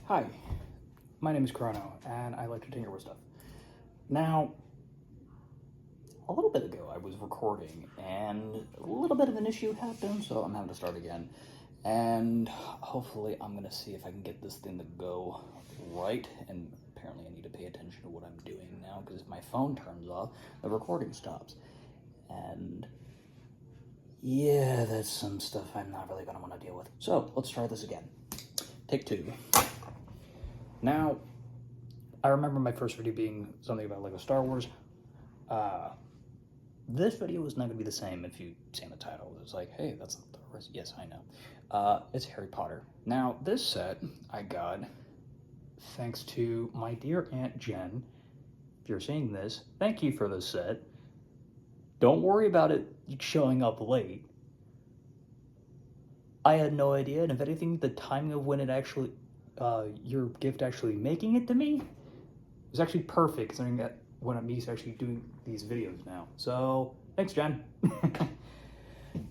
Hi, my name is Chrono, and I like to tinker with stuff. Now, a little bit ago I was recording, and a little bit of an issue happened, so I'm having to start again. And hopefully I'm going to see if I can get this thing to go right, and apparently I need to pay attention to what I'm doing now, because if my phone turns off, the recording stops. And yeah, that's some stuff I'm not really going to want to deal with. So, let's try this again. Take two. Now, I remember my first video being something about Lego Star Wars. This video is not going to be the same if you see in the title. It's like, hey, that's not Star Wars. Yes, I know. It's Harry Potter. Now, this set I got thanks to my dear Aunt Jen. If you're seeing this, thank you for this set. Don't worry about it showing up late. I had no idea, and if anything, the timing of when it actually, your gift actually making it to me was actually perfect, considering that when I'm actually doing these videos now. So, thanks, Jen.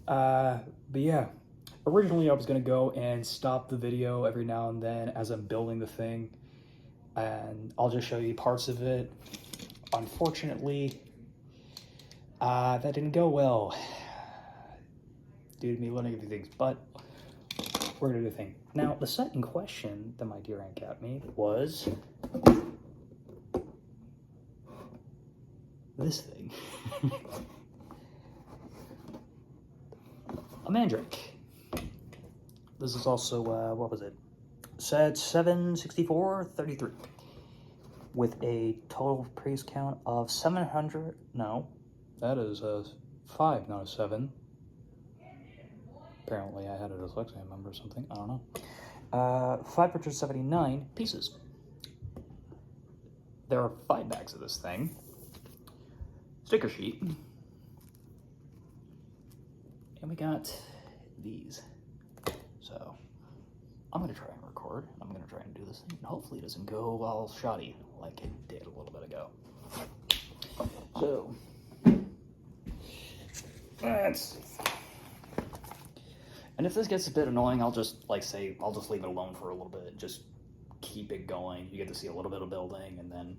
But yeah, originally I was gonna go and stop the video every now and then as I'm building the thing, and I'll just show you parts of it. Unfortunately, that didn't go well due to me learning a few things, but we're gonna do the thing. Now, the set in question that my dear aunt got me was this thing. A Mandrake. This is also, what was it? Set 764.33 with a total praise count of 700, no, that is a 5, not a 7. Apparently I had a dyslexia number or something, I don't know. 579 pieces. There are 5 bags of this thing. Sticker sheet. And we got these. So, I'm going to try and record. I'm going to try and do this thing. And hopefully it doesn't go all shoddy like it did a little bit ago. So, let's see. And if this gets a bit annoying, I'll just, I'll just leave it alone for a little bit. Just keep it going. You get to see a little bit of building, and then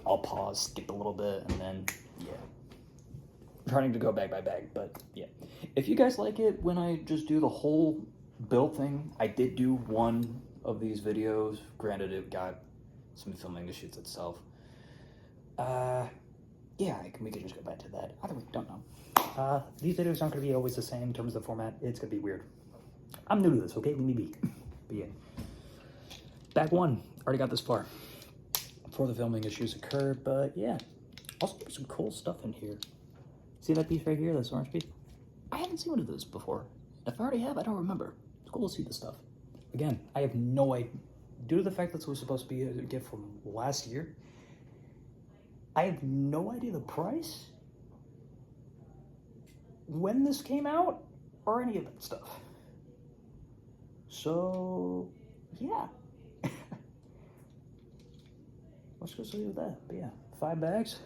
I'll pause, skip a little bit, and then, yeah. I'm trying to go bag by bag, but yeah. If you guys like it when I just do the whole build thing, I did do one of these videos. Granted, it got some filming issues itself. Yeah, we can just go back to that. Either way, don't know. These videos aren't going to be always the same in terms of the format. It's going to be weird. I'm new to this, okay? Leave me be. But yeah. Bag 1. Already got this far before the filming issues occurred, but yeah. Also, there's some cool stuff in here. See that piece right here, this orange piece? I haven't seen one of those before. If I already have, I don't remember. It's cool to see this stuff. Again, I have no idea. Due to the fact that this was supposed to be a gift from last year, I have no idea the price, when this came out, or any of that stuff. So, yeah. Let's go see with that. But yeah, 5 bags.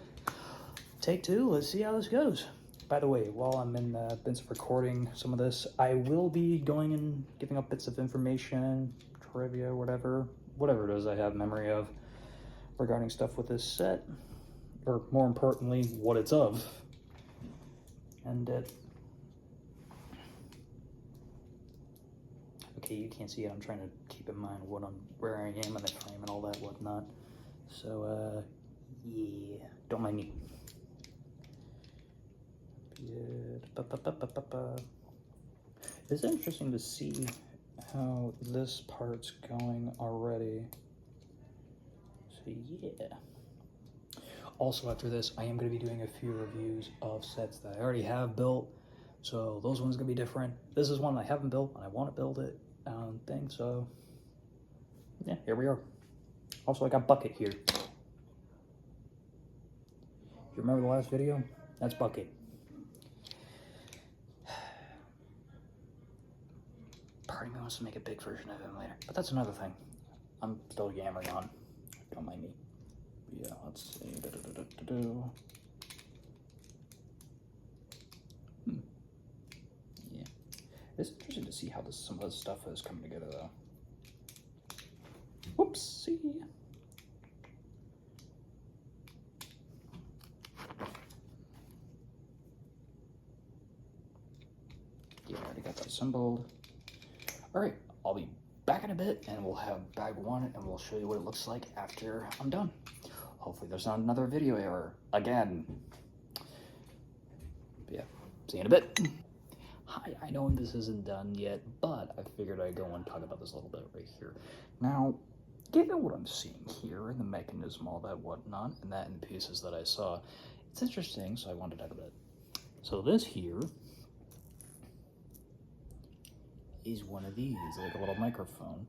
Take 2. Let's see how this goes. By the way, while I'm in the bits of recording some of this, I will be going and giving up bits of information, trivia, whatever it is I have memory of regarding stuff with this set. Or more importantly, what it's of. And okay, you can't see it. I'm trying to keep in mind where I am in the frame and all that whatnot. So, yeah, don't mind me. It's interesting to see how this part's going already. So, yeah. Also, after this, I am going to be doing a few reviews of sets that I already have built, so those ones are going to be different. This is one I haven't built, and I want to build it, so yeah, here we are. Also, I got Bucket here. If you remember the last video, that's Bucket. Part of me wants to make a big version of him later, but that's another thing. I'm still yammering on. Don't mind me. Yeah, let's see. Yeah. It's interesting to see how some of this stuff is coming together, though. Whoopsie. Yeah, I already got that assembled. Alright, I'll be back in a bit and we'll have bag one and we'll show you what it looks like after I'm done. Hopefully there's not another video error again. But yeah, see you in a bit. Hi, I know this isn't done yet, but I figured I'd go and talk about this a little bit right here. Now, given what I'm seeing here and the mechanism, all that whatnot, and that in the pieces that I saw, it's interesting, so I wanted to talk about it. So this here is one of these, like a little microphone.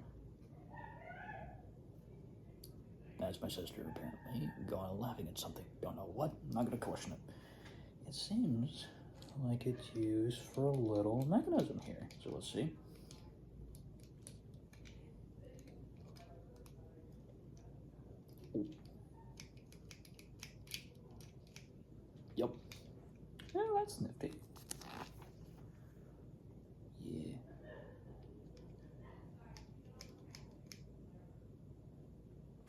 That's my sister, apparently, going and laughing at something. Don't know what, I'm not gonna question it. It seems like it's used for a little mechanism here, so let's see. Ooh. Yep. Yeah, that's nifty. Yeah.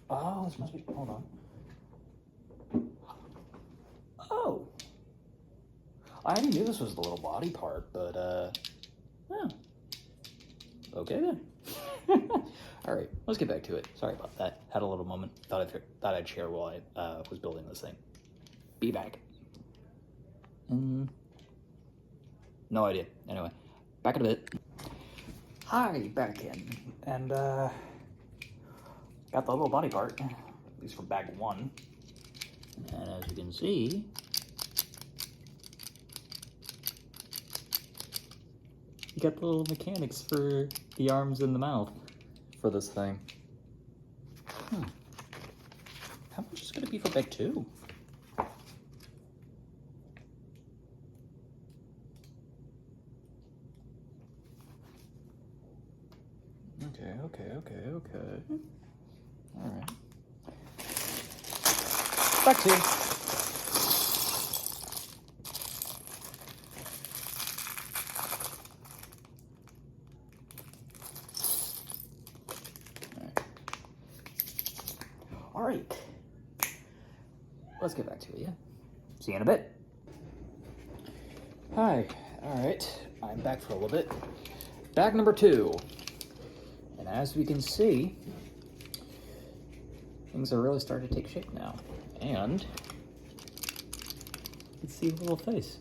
Oh, this must be, hold on. Oh. I already knew this was the little body part, but, yeah. Okay then. Alright, let's get back to it. Sorry about that. Had a little moment. Thought I'd share while I was building this thing. Be back. No idea. Anyway, back in a bit. Hi, back in. And, got the little body part, at least for bag one. And as you can see, you got the little mechanics for the arms and the mouth for this thing. How much is it gonna be for bag two? Okay. All right. Back two. All right. Let's get back to it, yeah? See you in a bit. Hi. All right. I'm back for a little bit. Bag number two. And as we can see, things are really starting to take shape now. And you can see a little face.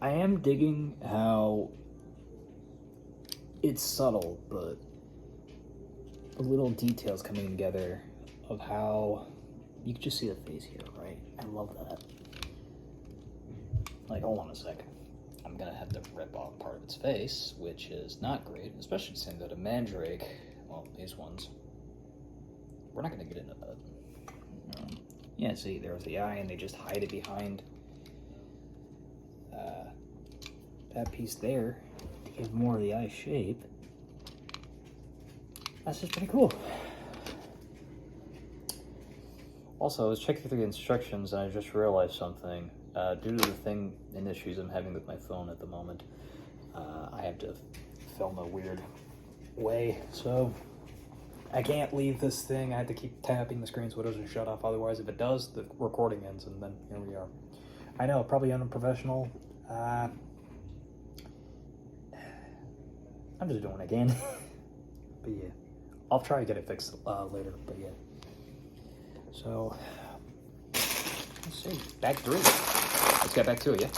I am digging how it's subtle, but the little details coming together of how you can just see the face here, right? I love that. Like, hold on a second. I'm gonna have to rip off part of its face, which is not great, especially seeing that a Mandrake, well, these ones, we're not gonna get into that. Yeah, see, there's the eye, and they just hide it behind that piece there to give more of the eye shape. That's just pretty cool. Also, I was checking through the instructions, and I just realized something. Due to the thing and issues I'm having with my phone at the moment, I have to film a weird way, so I can't leave this thing. I have to keep tapping the screen so it doesn't shut off. Otherwise, if it does, the recording ends, and then here we are. I know, probably unprofessional. I'm just doing it again. But yeah, I'll try to get it fixed later, but yeah. So, let's see, bag three. Let's get back to it, yeah?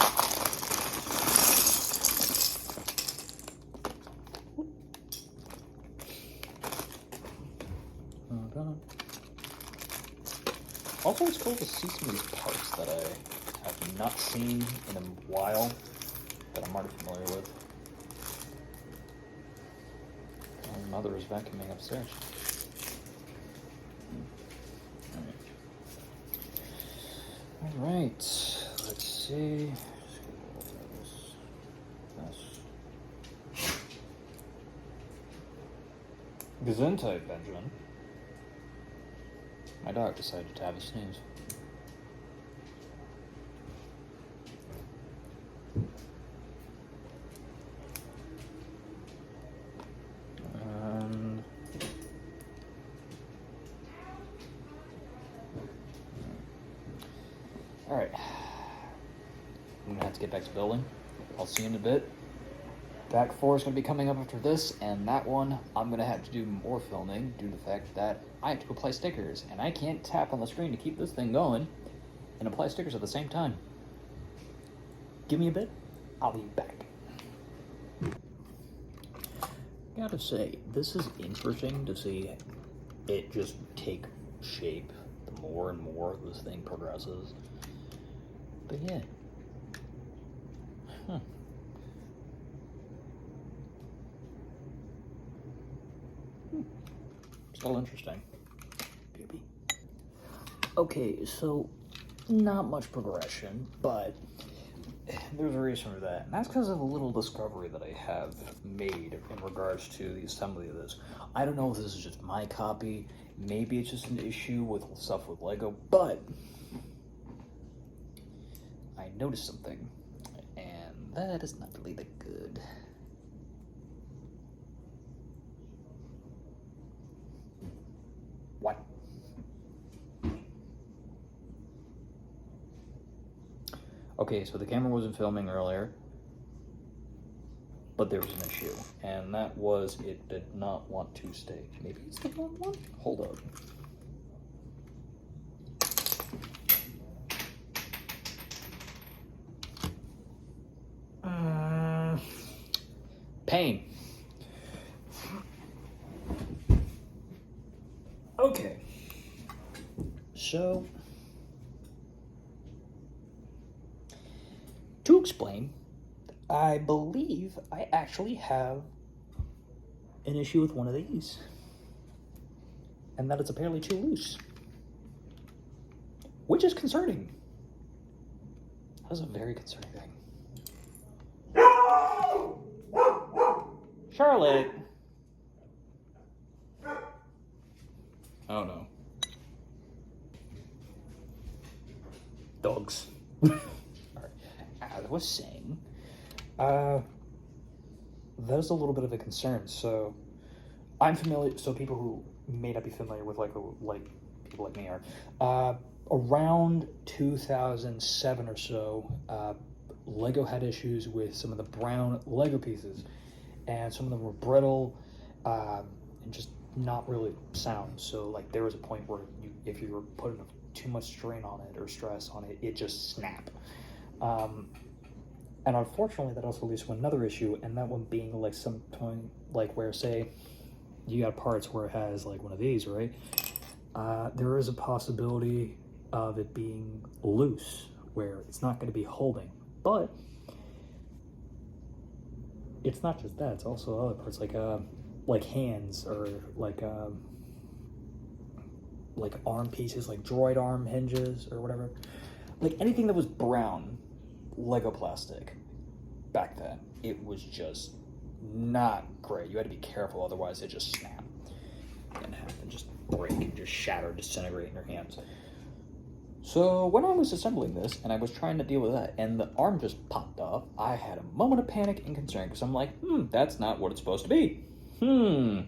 Also, it's cool to see some of these parts that I have not seen in a while, that I'm already familiar with. My mother is vacuuming upstairs. Alright, let's see. Gesundheit, Benjamin. My dog decided to have a sneeze. to get back to building. I'll see you in a bit. Back 4 is going to be coming up after this, and that one I'm going to have to do more filming due to the fact that I have to apply stickers, and I can't tap on the screen to keep this thing going and apply stickers at the same time. Give me a bit, I'll be back. Gotta say, this is interesting to see it just take shape the more and more this thing progresses. But yeah. Still interesting. Baby. Okay, so not much progression, but there's a reason for that. And that's because of a little discovery that I have made in regards to the assembly of this. I don't know if this is just my copy, maybe it's just an issue with stuff with Lego, but I noticed something, and that is not really that good. What? Okay, so the camera wasn't filming earlier, but there was an issue, and that was it did not want to stay. Maybe it's the wrong one? Hold up. Pain. Okay. So, to explain, I believe I actually have an issue with one of these, and that it's apparently too loose, which is concerning. That is a very concerning thing. Charlotte! Oh no. Dogs. Alright, as I was saying, that is a little bit of a concern. So, I'm familiar, so people who may not be familiar with Lego, like people like me are, around 2007 or so, Lego had issues with some of the brown Lego pieces, and some of them were brittle, and just not really sound. So like there was a point where if you were putting too much strain on it or stress on it, it just snapped. And unfortunately that also leads to another issue, and that one being like some point, like where say you got parts where it has like one of these, right? There is a possibility of it being loose where it's not going to be holding. But it's not just that, it's also other parts like hands or like arm pieces, like droid arm hinges or whatever. Like anything that was brown Lego plastic back then, it was just not great. You had to be careful, otherwise it just snap and happen, just break and just shatter, disintegrate in your hands. So when I was assembling this and I was trying to deal with that and the arm just popped off, I had a moment of panic and concern because I'm like, that's not what it's supposed to be. And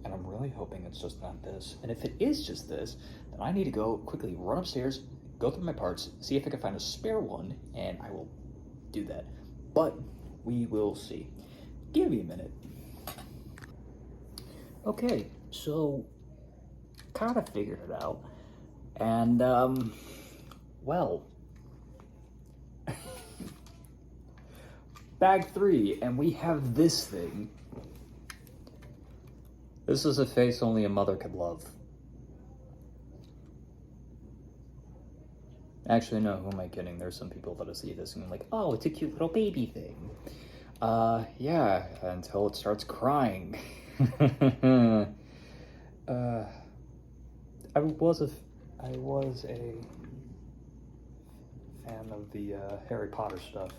I'm really hoping it's just not this. And if it is just this, then I need to go quickly run upstairs, go through my parts, see if I can find a spare one, and I will do that. But we will see. Give me a minute. Okay, so kind of figured it out. And, well, bag 3, and we have this thing. This is a face only a mother could love. Actually, no, who am I kidding? There's some people that'll see this and be like, oh, it's a cute little baby thing. Yeah, until it starts crying. I was a fan of the Harry Potter stuff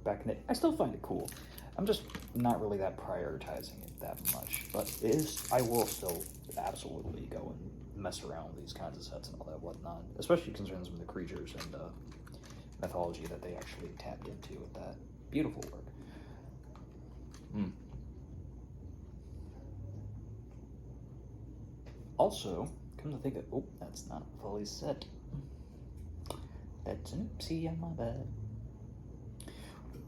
back in the... I still find it cool. I'm just not really that prioritizing it that much, but I will still absolutely go and mess around with these kinds of sets and all that whatnot, especially concerning some of the creatures and mythology that they actually tapped into with that beautiful work. Also, come to think of, oh, that's not fully set. That's an oopsie on my bad.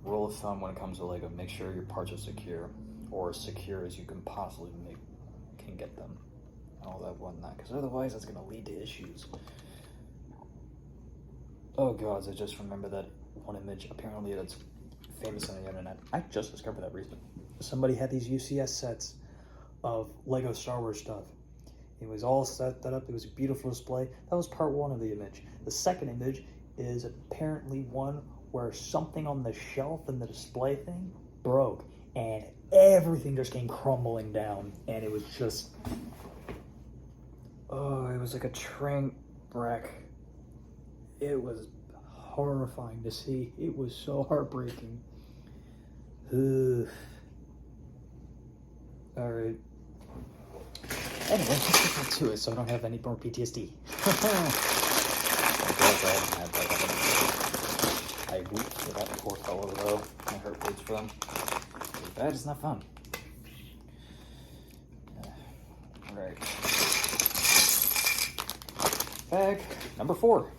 rule of thumb when it comes to Lego, make sure your parts are secure, or as secure as you can possibly can get them, and all that whatnot, because otherwise that's going to lead to issues. Oh god, I just remember that one image, apparently that's famous on the internet. I just discovered that recently. Somebody had these UCS sets of Lego Star Wars stuff. It was all set up, it was a beautiful display. That was part one of the image. The second image is apparently one where something on the shelf in the display thing broke, and everything just came crumbling down, and it was just, oh, it was like a train wreck. It was horrifying to see. It was so heartbreaking. Ugh. Alright. Anyway, let's get back to it so I don't have any more PTSD. I root for that poor fellow though. My heart bleeds for them. That is not fun. Alright. Bag number 4.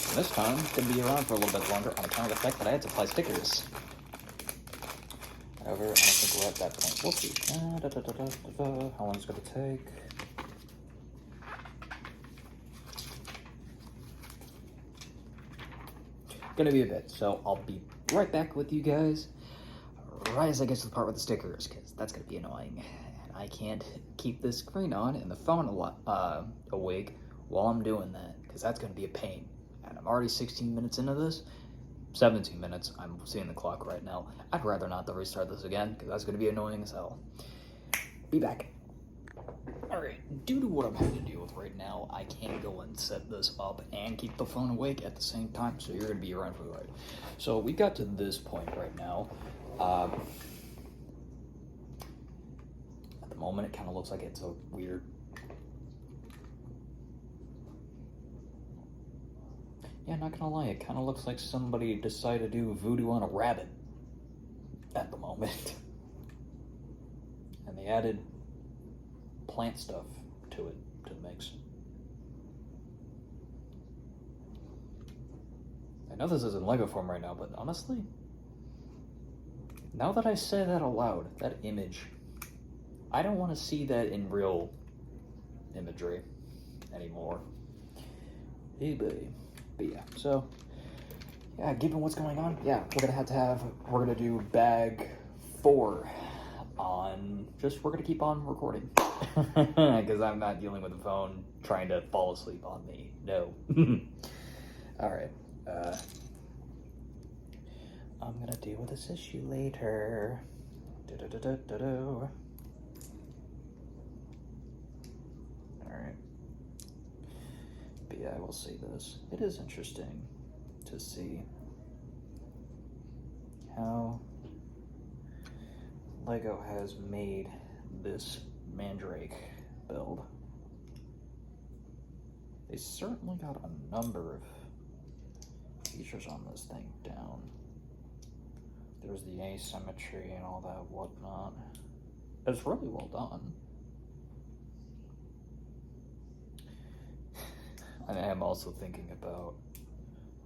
And this time, it's going to be around for a little bit longer on account of the fact that I had to apply stickers. However, I don't think we're at that point. We'll see. How long is it going to take? Gonna be a bit, so I'll be right back with you guys right as I get to the part with the stickers, because that's gonna be annoying. And I can't keep this screen on and the phone awake while I'm doing that, because that's gonna be a pain. And I'm already 16 minutes into this. 17 minutes, I'm seeing the clock right now. I'd rather not to restart this again, because that's gonna be annoying as hell. Be back. Alright, due to what I'm having to deal with right now, I can't go and set this up and keep the phone awake at the same time, so you're going to be around for the ride. So we got to this point right now. At the moment, it kind of looks like it's a weird... Yeah, not gonna lie, it kind of looks like somebody decided to do voodoo on a rabbit at the moment. And they added plant stuff to it, to the mix. I know this is in Lego form right now, but honestly, now that I say that aloud, that image, I don't want to see that in real imagery anymore. Hey, buddy. But yeah, so, yeah, given what's going on, yeah, we're gonna do bag 4 on, we're gonna keep on recording. Because I'm not dealing with the phone trying to fall asleep on me. No. Alright. I'm gonna deal with this issue later. Alright. But yeah, I will say this. It is interesting to see how Lego has made this Mandrake build. They certainly got a number of features on this thing down. There's the asymmetry and all that whatnot. It's really well done. I am also thinking about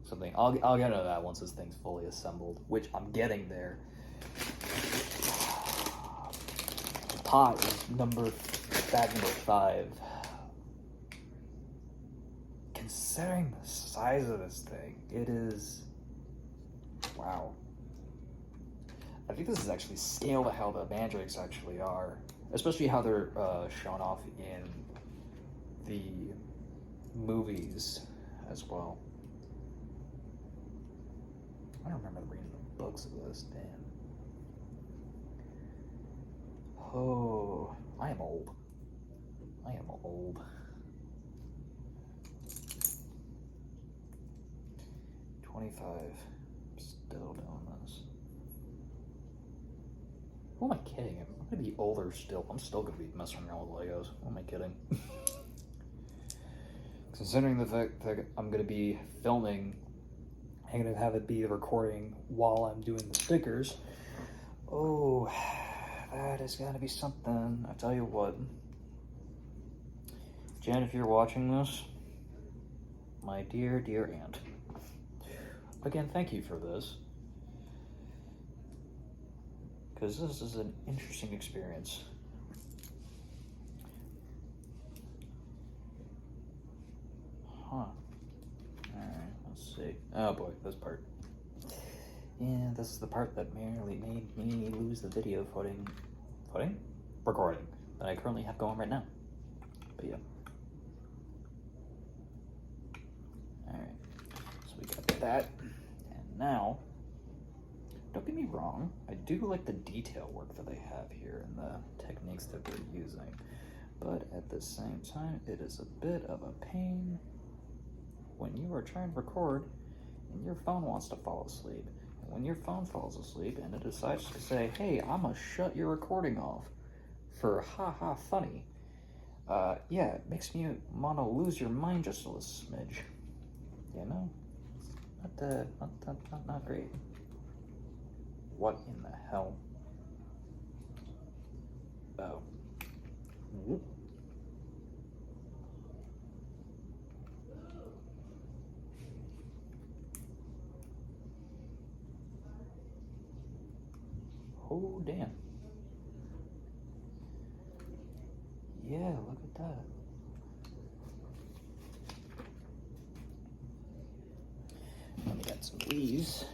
something. I'll get into that once this thing's fully assembled, which I'm getting there. Pot is bag number 5. Considering the size of this thing, it is, wow. I think this is actually scale to how the Mandrakes actually are, especially how they're shown off in the movies as well. I don't remember reading the books of this, damn. Oh, I am old. I am old. 25. Still doing this. Who am I kidding? I'm gonna be older still. I'm still gonna be messing around with Legos. Who am I kidding? Considering the fact that I'm gonna be filming, I'm gonna have it be the recording while I'm doing the stickers. Oh, that is gonna be something. I tell you what. Jen, if you're watching this, my dear, dear aunt. Again, thank you for this. because this is an interesting experience. Huh. Alright, let's see. Oh boy, this part. Yeah, this is the part that merely made me lose the video recording that I currently have going right now. But yeah. Alright, so we got that. And now, don't get me wrong, I do like the detail work that they have here and the techniques that we're using. But at the same time, it is a bit of a pain when you are trying to record and your phone wants to fall asleep. And when your phone falls asleep and it decides to say, hey, I'm gonna shut your recording off for haha funny, yeah, it makes me want to lose your mind just a little smidge. You know? Not great. What in the hell? Oh. Whoop. Oh, damn. Yeah, look at that. Let me get some leaves.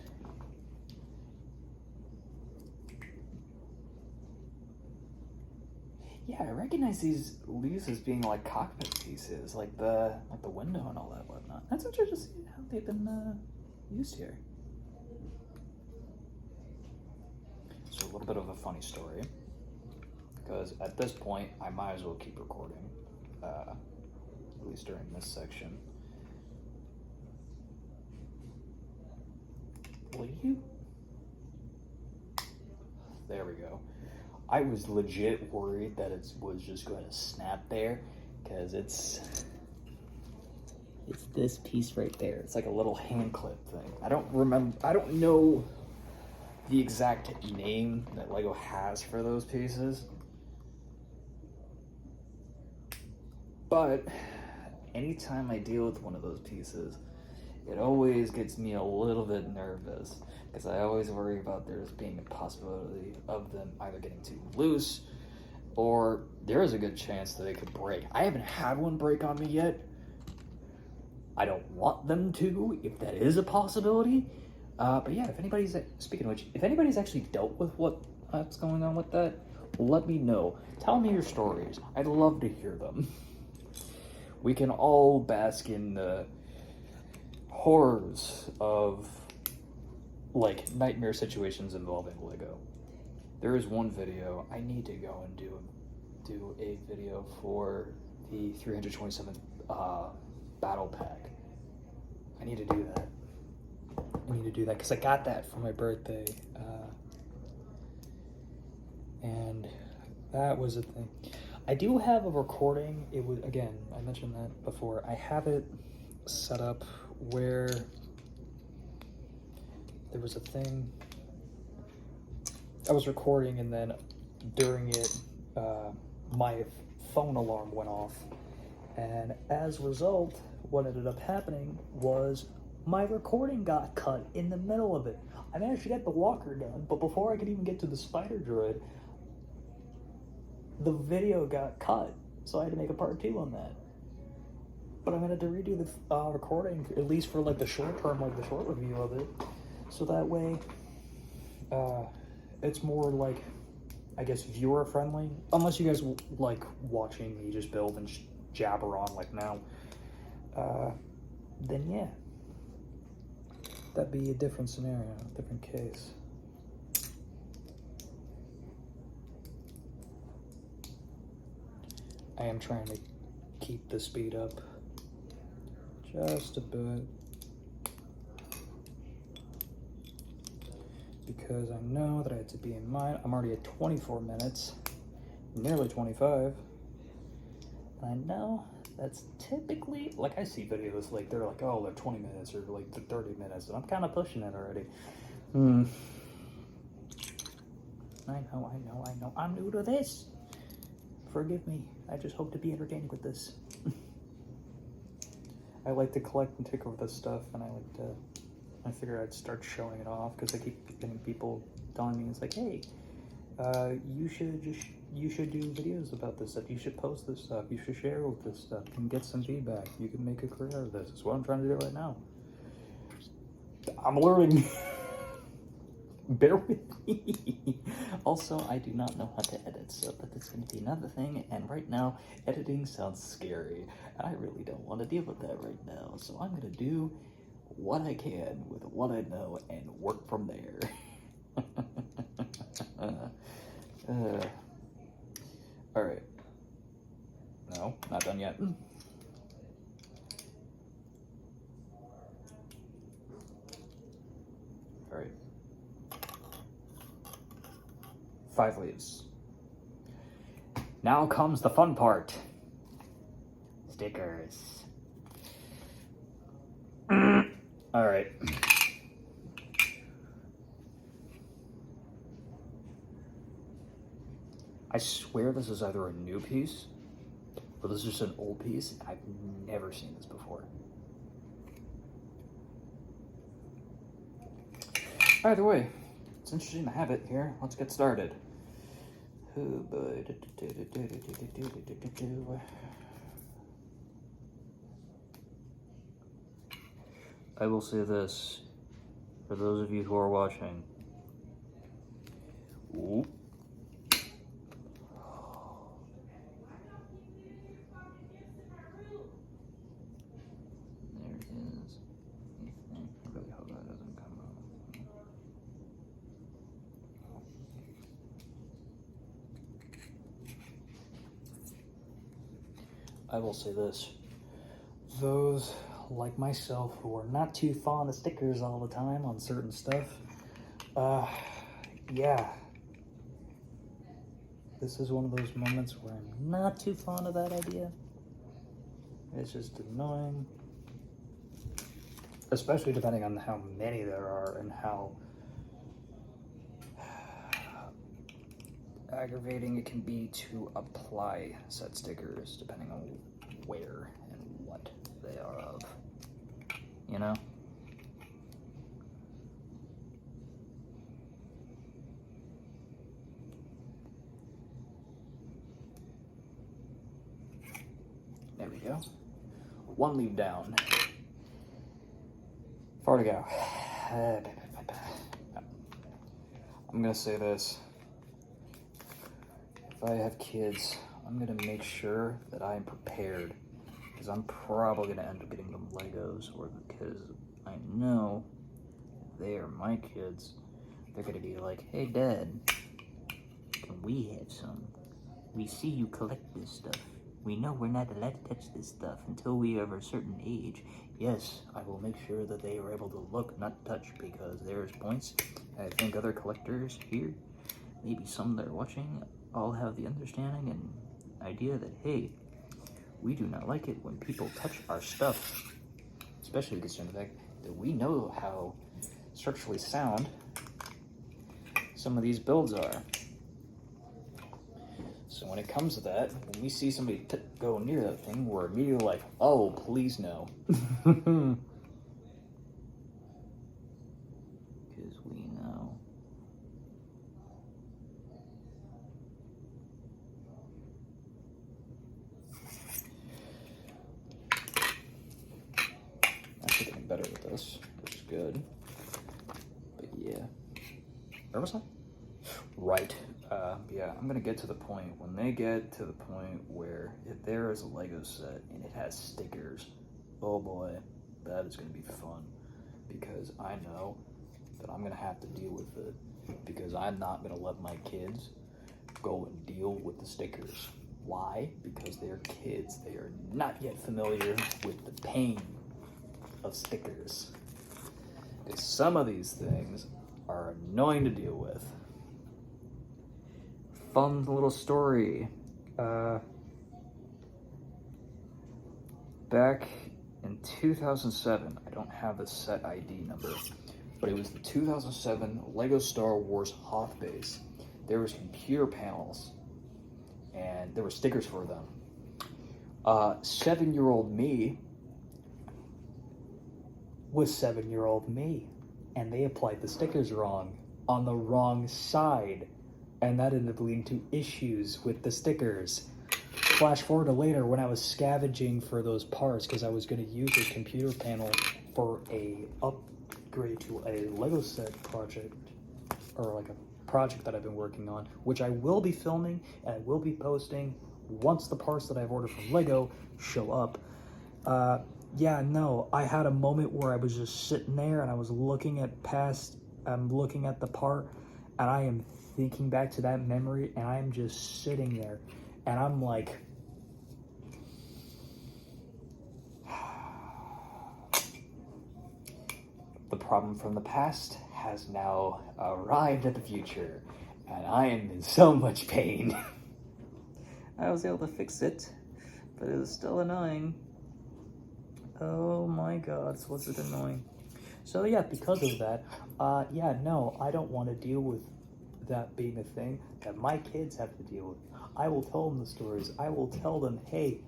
Yeah, I recognize these leaves as being like cockpit pieces, like the window and all that whatnot. That's interesting to see how they've been used here. So a little bit of a funny story, because at this point I might as well keep recording, at least during this section. Will you? There we go. I was legit worried that it was just going to snap there, because it's this piece right there. It's like a little hand clip thing. I don't know the exact name that Lego has for those pieces, but anytime I deal with one of those pieces, it always gets me a little bit nervous, because I always worry about there's being a possibility of them either getting too loose, or there is a good chance that it could break. I haven't had one break on me yet. I don't want them to, if that is a possibility. But yeah, if anybody's, speaking of which, if anybody's actually dealt with what's going on with that, let me know. Tell me your stories. I'd love to hear them. We can all bask in the horrors of, like, nightmare situations involving Lego. There is one video, I need to go and do a video for the 327th battle pack. I need to do that. Because I got that for my birthday, and that was a thing. I do have a recording. It was, again, I mentioned that before. I have it set up where there was a thing. I was recording, and then during it, my phone alarm went off, and as a result, what ended up happening was my recording got cut in the middle of it. I managed to get the walker done, but before I could even get to the spider droid, the video got cut, so I had to make a part 2 on that. But I'm gonna have to redo the recording, at least for like the short term, like the short review of it, so that way it's more like, I guess, viewer friendly, unless you guys like watching me just build and jabber on like now. Then yeah, that'd be a different scenario, a different case. I am trying to keep the speed up just a bit, because I know that I have to be in mind. I'm already at 24 minutes, nearly 25. And I know that's typically, like, I see videos like they're like, oh, they're 20 minutes or like 30 minutes, and I'm kind of pushing it already. I know. I'm new to this. Forgive me. I just hope to be entertained with this. I like to collect and take over this stuff, and I figure I'd start showing it off, because I keep getting people telling me, it's like, hey, you should do videos about this stuff. You should post this stuff. You should share with this stuff and get some feedback. You can make a career out of this. That's what I'm trying to do right now. I'm learning. Bear with me. Also, I do not know how to edit, so that's going to be another thing. And right now, editing sounds scary, and I really don't want to deal with that right now. So I'm going to do what I can with what I know and work from there. All right. No, not done yet. All right. 5 leaves. Now comes the fun part. Stickers. All right. I swear this is either a new piece or this is just an old piece. I've never seen this before. Either way, it's interesting to have it here. Let's get started. Oh boy. I will say this for those of you who are watching. Ooh. There it is. I really hope that doesn't come out. I will say this. Those like myself who are not too fond of stickers all the time on certain stuff, yeah. This is one of those moments where I'm not too fond of that idea. It's just annoying. Especially depending on how many there are and how aggravating it can be to apply said stickers depending on where and what they are of. You know? There we go. 1 leaf down. Far to go. I'm gonna say this. If I have kids, I'm gonna make sure that I'm prepared, because I'm probably gonna end up getting them Legos, or because I know they are my kids. They're gonna be like, "Hey, Dad, can we have some? We see you collect this stuff. We know we're not allowed to touch this stuff until we are of a certain age." Yes, I will make sure that they are able to look, not touch, because there's points. I think other collectors here, maybe some that are watching, all have the understanding and idea that, hey, we do not like it when people touch our stuff, especially considering the fact that we know how structurally sound some of these builds are. So when it comes to that, when we see somebody go near that thing, we're immediately like, oh, please no. Because we know. Actually getting better with this, which is good. But yeah. Where was I? Right. Yeah, I'm gonna get to the point, when they get to the point where if there is a Lego set and it has stickers, oh boy, that is gonna be fun, because I know that I'm gonna have to deal with it, because I'm not gonna let my kids go and deal with the stickers. Why? Because they're kids. They are not yet familiar with the pain of stickers. Because some of these things are annoying to deal with. Fun little story. Back in 2007, I don't have the set ID number, but it was the 2007 Lego Star Wars Hoth base. There was computer panels, and there were stickers for them. 7-year-old me was 7-year-old me, and they applied the stickers wrong on the wrong side. and that ended up leading to issues with the stickers. Flash forward to later when I was scavenging for those parts because I was going to use a computer panel for a upgrade to a Lego set project, or like a project that I've been working on, which I will be filming and I will be posting once the parts that I've ordered from Lego show up. Yeah, no, I had a moment where I was just sitting there and I was looking at the part, and I am thinking back to that memory, and I'm just sitting there and I'm like, the problem from the past has now arrived at the future, and I am in so much pain. I was able to fix it, but it was still annoying. Oh my god, was it annoying. So yeah, because of that, yeah, no, I don't want to deal with that being a thing that my kids have to deal with. I will tell them the stories. I will tell them, hey,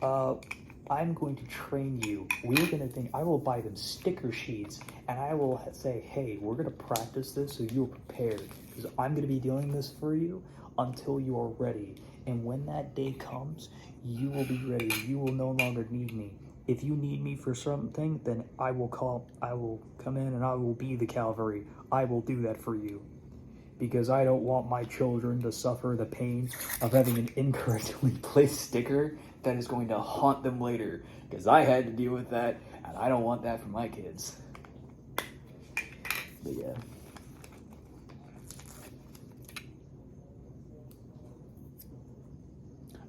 I'm going to train you. We're going to think, I will buy them sticker sheets, and I will say, hey, we're going to practice this so you're prepared, because I'm going to be doing this for you until you are ready. And when that day comes, you will be ready. You will no longer need me. If you need me for something, then I will come in and I will be the cavalry. I will do that for you. Because I don't want my children to suffer the pain of having an incorrectly placed sticker that is going to haunt them later. Because I had to deal with that, and I don't want that for my kids. But yeah.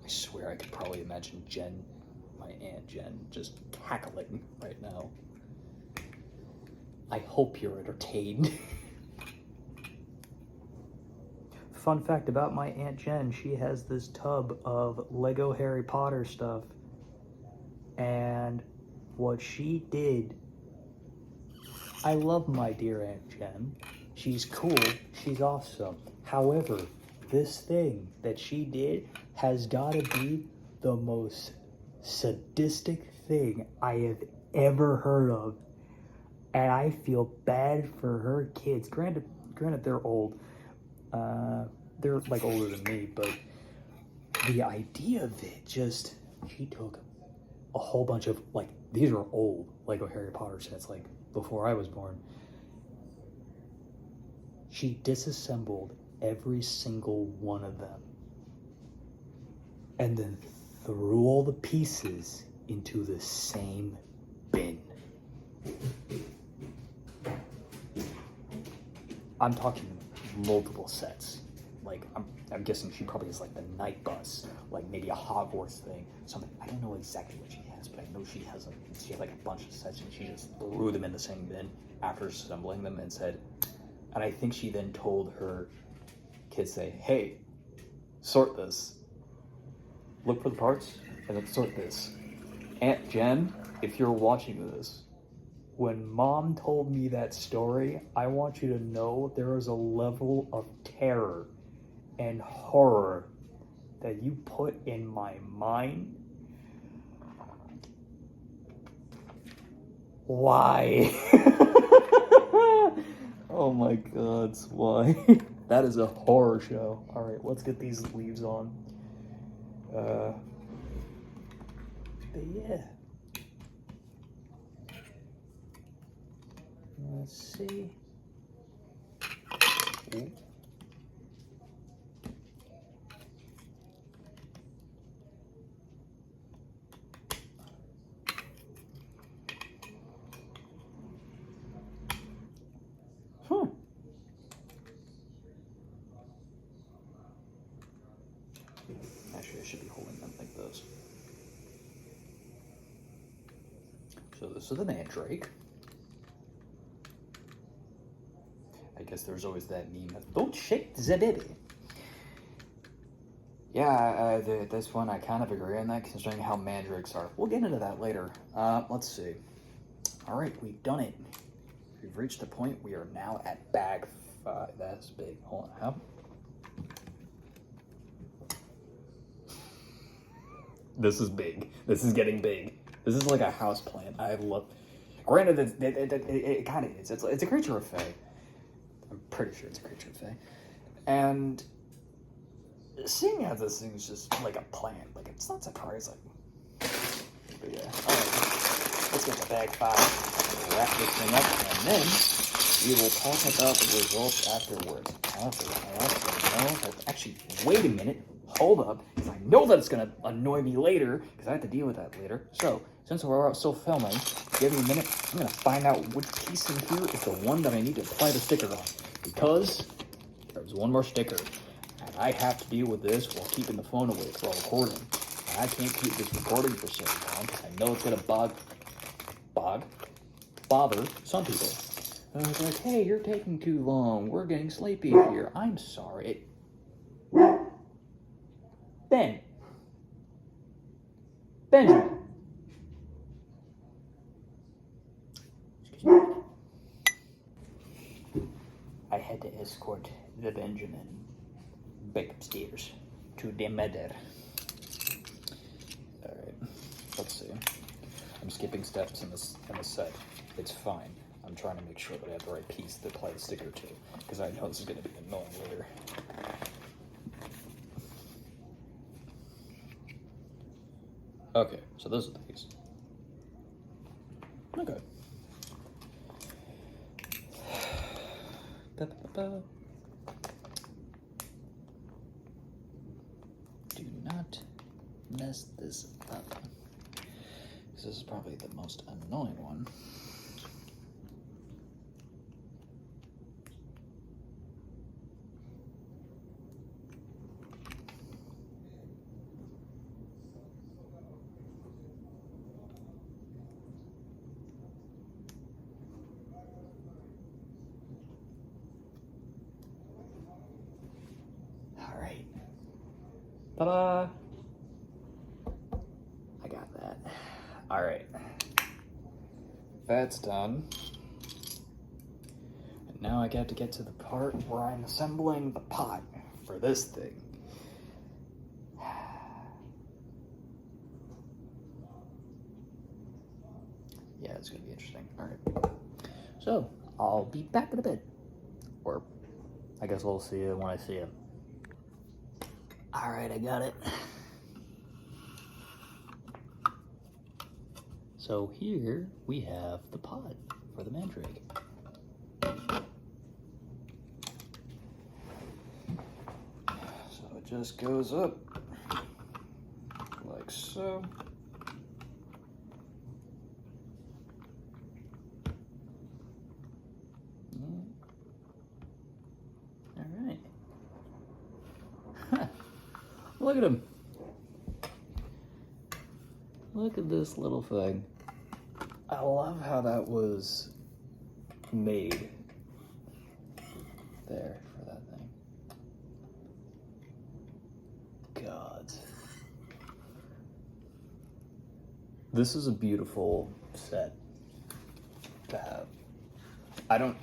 I swear I could probably imagine my Aunt Jen, just cackling right now. I hope you're entertained. Fun fact about my Aunt Jen, she has this tub of Lego Harry Potter stuff, and what she did, I love my dear Aunt Jen. She's cool, she's awesome. However, this thing that she did has got to be the most sadistic thing I have ever heard of, and I feel bad for her kids. Granted they're old. They're like older than me, but the idea of it, just, she took a whole bunch of, like, these are old Lego Harry Potter sets, like before I was born. She disassembled every single one of them and then threw all the pieces into the same bin. I'm talking multiple sets. Like, I'm guessing she probably has like the night bus, like maybe a Hogwarts thing, something. I don't know exactly what she has, but I know she has like a bunch of sets, and she just threw them in the same bin after assembling them and said, and I think she then told her kids, say, hey, sort this. Look for the parts and then sort this. Aunt Jen, if you're watching this, when Mom told me that story, I want you to know there is a level of terror and horror that you put in my mind. Why? Oh my god, why? That is a horror show. Alright, let's get these leaves on. But yeah. Let's see. Ooh. Actually, I should be holding them like this. So this is the Mandrake. I guess there's always that meme of, don't shake the baby. Yeah, this one, I kind of agree on that, considering how Mandrakes are. We'll get into that later. Let's see. All right, we've done it. We've reached the point. We are now at bag 5. That's big. Hold on. How? This is big. This is getting big. This is like a house plant. I love. Granted, it kind of is. It's a creature of Fae. I'm pretty sure it's a creature of Fae. And seeing as this thing's just like a plant, like it's not surprising. But yeah, alright. Let's get the bag file, wrap this thing up, and then we will talk about the results afterwards. Actually, wait a minute. Hold up, because I know that it's going to annoy me later, because I have to deal with that later. So, since we're still filming, give me a minute. I'm going to find out which piece in here is the one that I need to apply the sticker on. Because there's one more sticker, and I have to deal with this while keeping the phone awake while recording. And I can't keep this recording for so long, because I know it's going to bother some people. And it's like, hey, you're taking too long. We're getting sleepy here. I'm sorry. Benjamin. Excuse me. I had to escort the Benjamin back upstairs to the mother. Alright, let's see. I'm skipping steps in this set. It's fine. I'm trying to make sure that I have the right piece to apply the sticker to, because I know this is going to be annoying later. Okay, so those are the pieces. Okay. Do not mess this up. This is probably the most annoying one. Ta-da! I got that. Alright. That's done. And now I got to get to the part where I'm assembling the pot for this thing. Yeah, it's gonna be interesting. Alright. So, I'll be back in a bit. Or, I guess we'll see you when I see you. Alright, I got it. So here we have the pot for the Mandrake. So it just goes up like so. Alright. Look at him. Look at this little thing. I love how that was made there for that thing. God. This is a beautiful set to have. I don't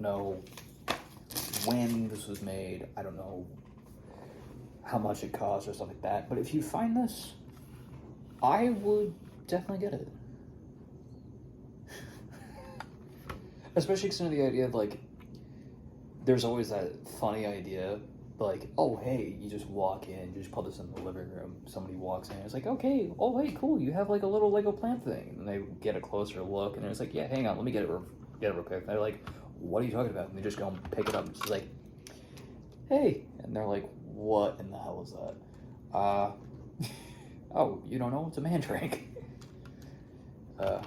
know when this was made. I don't know how much it costs or stuff like that. But if you find this, I would definitely get it. Especially considering the idea of, like, there's always that funny idea, like, oh, hey, you just walk in, you just put this in the living room, somebody walks in, it's like, okay, oh, hey, cool, you have, like, a little Lego plant thing. And they get a closer look, and it's like, yeah, hang on, let me get it real quick. And they're like, what are you talking about? And they just go and pick it up, and it's like, hey. And they're like, what in the hell is that? Oh, you don't know? It's a Mandrake. Yeah.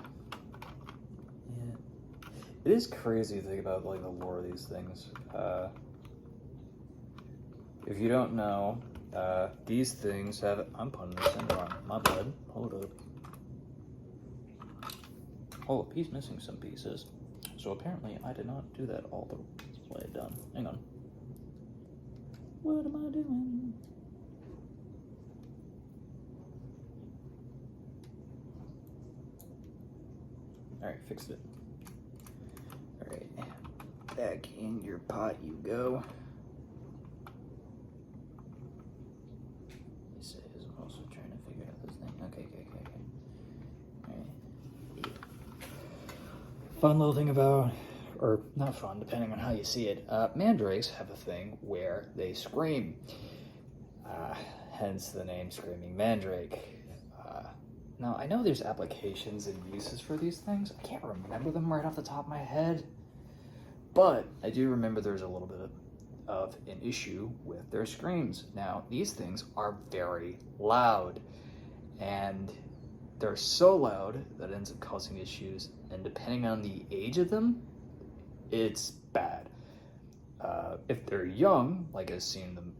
It is crazy to think about, like, the lore of these things. If you don't know, these things have... I'm putting this in wrong. My bad. Hold up. Oh, he's missing some pieces. So apparently I did not do that all the way done. Hang on. What am I doing? Alright, fixed it. Alright, back in your pot you go. He says, I'm also trying to figure out this thing. Okay. Alright. Yeah. Fun little thing about, or not fun, depending on how you see it, mandrakes have a thing where they scream. hence the name Screaming Mandrake. Now, I know there's applications and uses for these things. I can't remember them right off the top of my head, but I do remember there's a little bit of an issue with their screams. Now, these things are very loud, and they're so loud that it ends up causing issues, and depending on the age of them, it's bad. If they're young, like I've seen them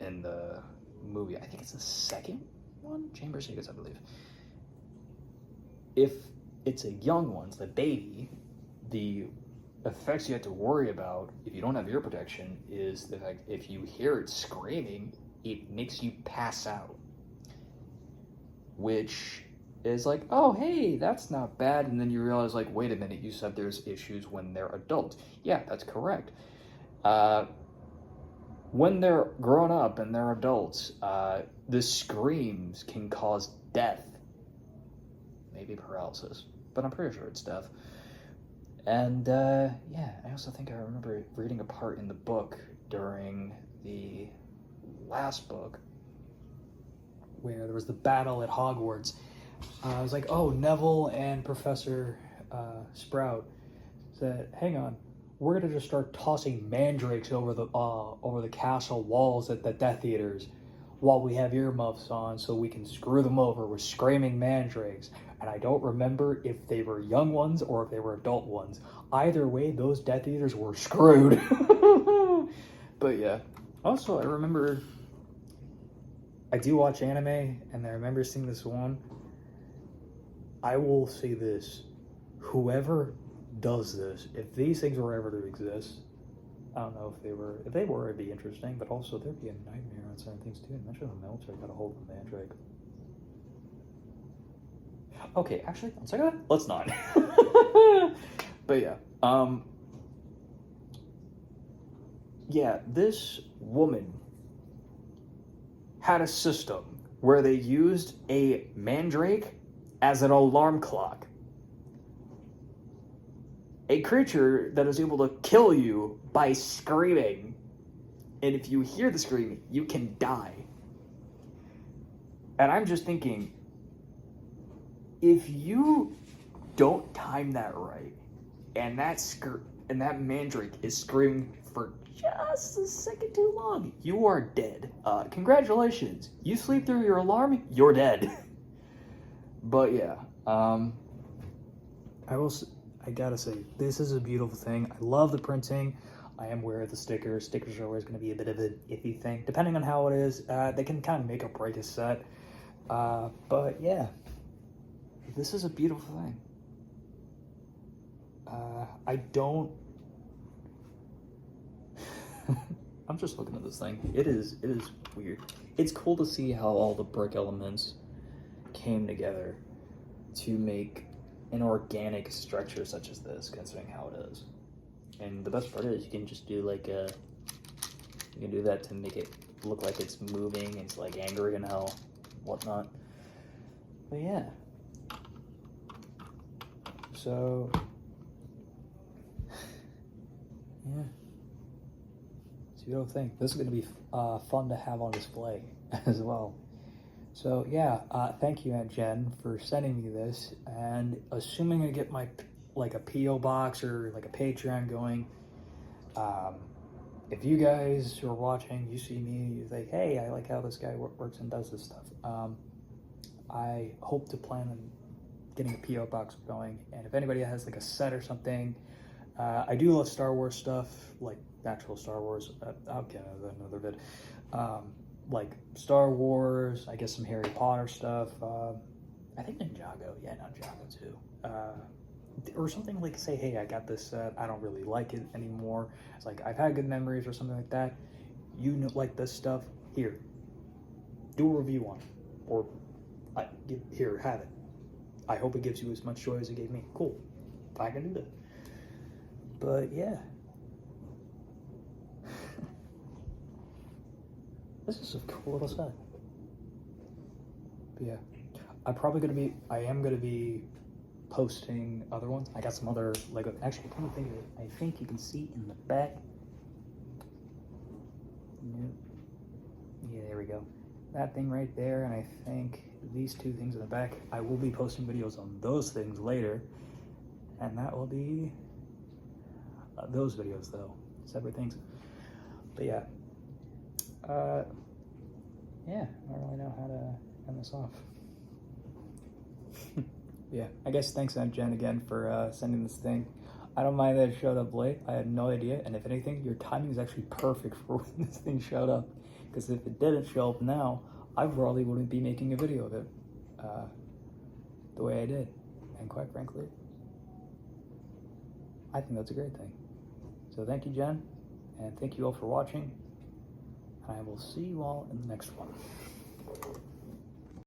in the movie, I think it's the second one, Chamber of Secrets, I believe. If it's a young one, the baby, the effects you have to worry about if you don't have ear protection is the fact if you hear it screaming, it makes you pass out. Which is like, oh, hey, that's not bad. And then you realize, like, wait a minute, you said there's issues when they're adults. Yeah, that's correct. When they're grown up and they're adults, the screams can cause death. Maybe paralysis, but I'm pretty sure it's death. And yeah, I also think I remember reading a part in the book during the last book where there was the battle at Hogwarts. I was like, oh, Neville and Professor Sprout said, hang on, we're gonna just start tossing mandrakes over the castle walls at the Death Eaters while we have earmuffs on so we can screw them over with screaming mandrakes. And I don't remember if they were young ones or if they were adult ones. Either way, those Death Eaters were screwed. But yeah. Also, I remember I do watch anime, and I remember seeing this one. I will say this. Whoever does this, if these things were ever to exist, I don't know if they were, it'd be interesting, but also there'd be a nightmare on certain things too. Imagine the military got a hold of the Mandrake. Okay, actually, one second, let's not. But yeah, yeah, this woman had a system where they used a mandrake as an alarm clock. A creature that is able to kill you by screaming. And if you hear the scream, you can die. And I'm just thinking, if you don't time that right, and that mandrake is screaming for just a second too long, you are dead. Congratulations. You sleep through your alarm, you're dead. But yeah, I gotta say, this is a beautiful thing. I love the printing. I am aware of the stickers. Stickers are always going to be a bit of an iffy thing. Depending on how it is, they can kind of make or break a set. But yeah, this is a beautiful thing. I'm just looking at this thing. It is weird. It's cool to see how all the brick elements came together to make an organic structure such as this, considering how it is. And the best part is you can just do you can do that to make it look like it's moving, it's like angry and hell, whatnot. But yeah. So yeah. It's a beautiful thing. This is going to be fun to have on display as well. So yeah, thank you, Aunt Jen, for sending me this. And assuming I get my a PO box or a Patreon going, if you guys who are watching, you see me, you think, hey, I like how this guy works and does this stuff. I hope to plan on getting a PO box going. And if anybody has a set or something, I do love Star Wars stuff, like actual Star Wars. I'll get another vid. Like Star Wars, I guess some Harry Potter stuff. I think Ninjago, yeah, Ninjago too. Or something say, hey, I got this set, I don't really like it anymore. It's I've had good memories or something like that. You like this stuff, here, do a review on it. Or, here, have it. I hope it gives you as much joy as it gave me. Cool, I can do that. But yeah. This is a cool little set. But yeah, I am gonna be posting other ones. I got some other Lego. Actually, come to think of it, I think you can see in the back. Yeah, there we go. That thing right there, and I think these two things in the back. I will be posting videos on those things later, and that will be those videos though, separate things. But yeah, yeah, I don't really know how to end this off. Yeah, I guess thanks Jen again for sending this thing. I don't mind that it showed up late. I had no idea, and if anything, your timing is actually perfect for when this thing showed up. Because if it didn't show up now, I probably wouldn't be making a video of it the way I did. And quite frankly, I think that's a great thing. So thank you, Jen, and thank you all for watching. And I will see you all in the next one.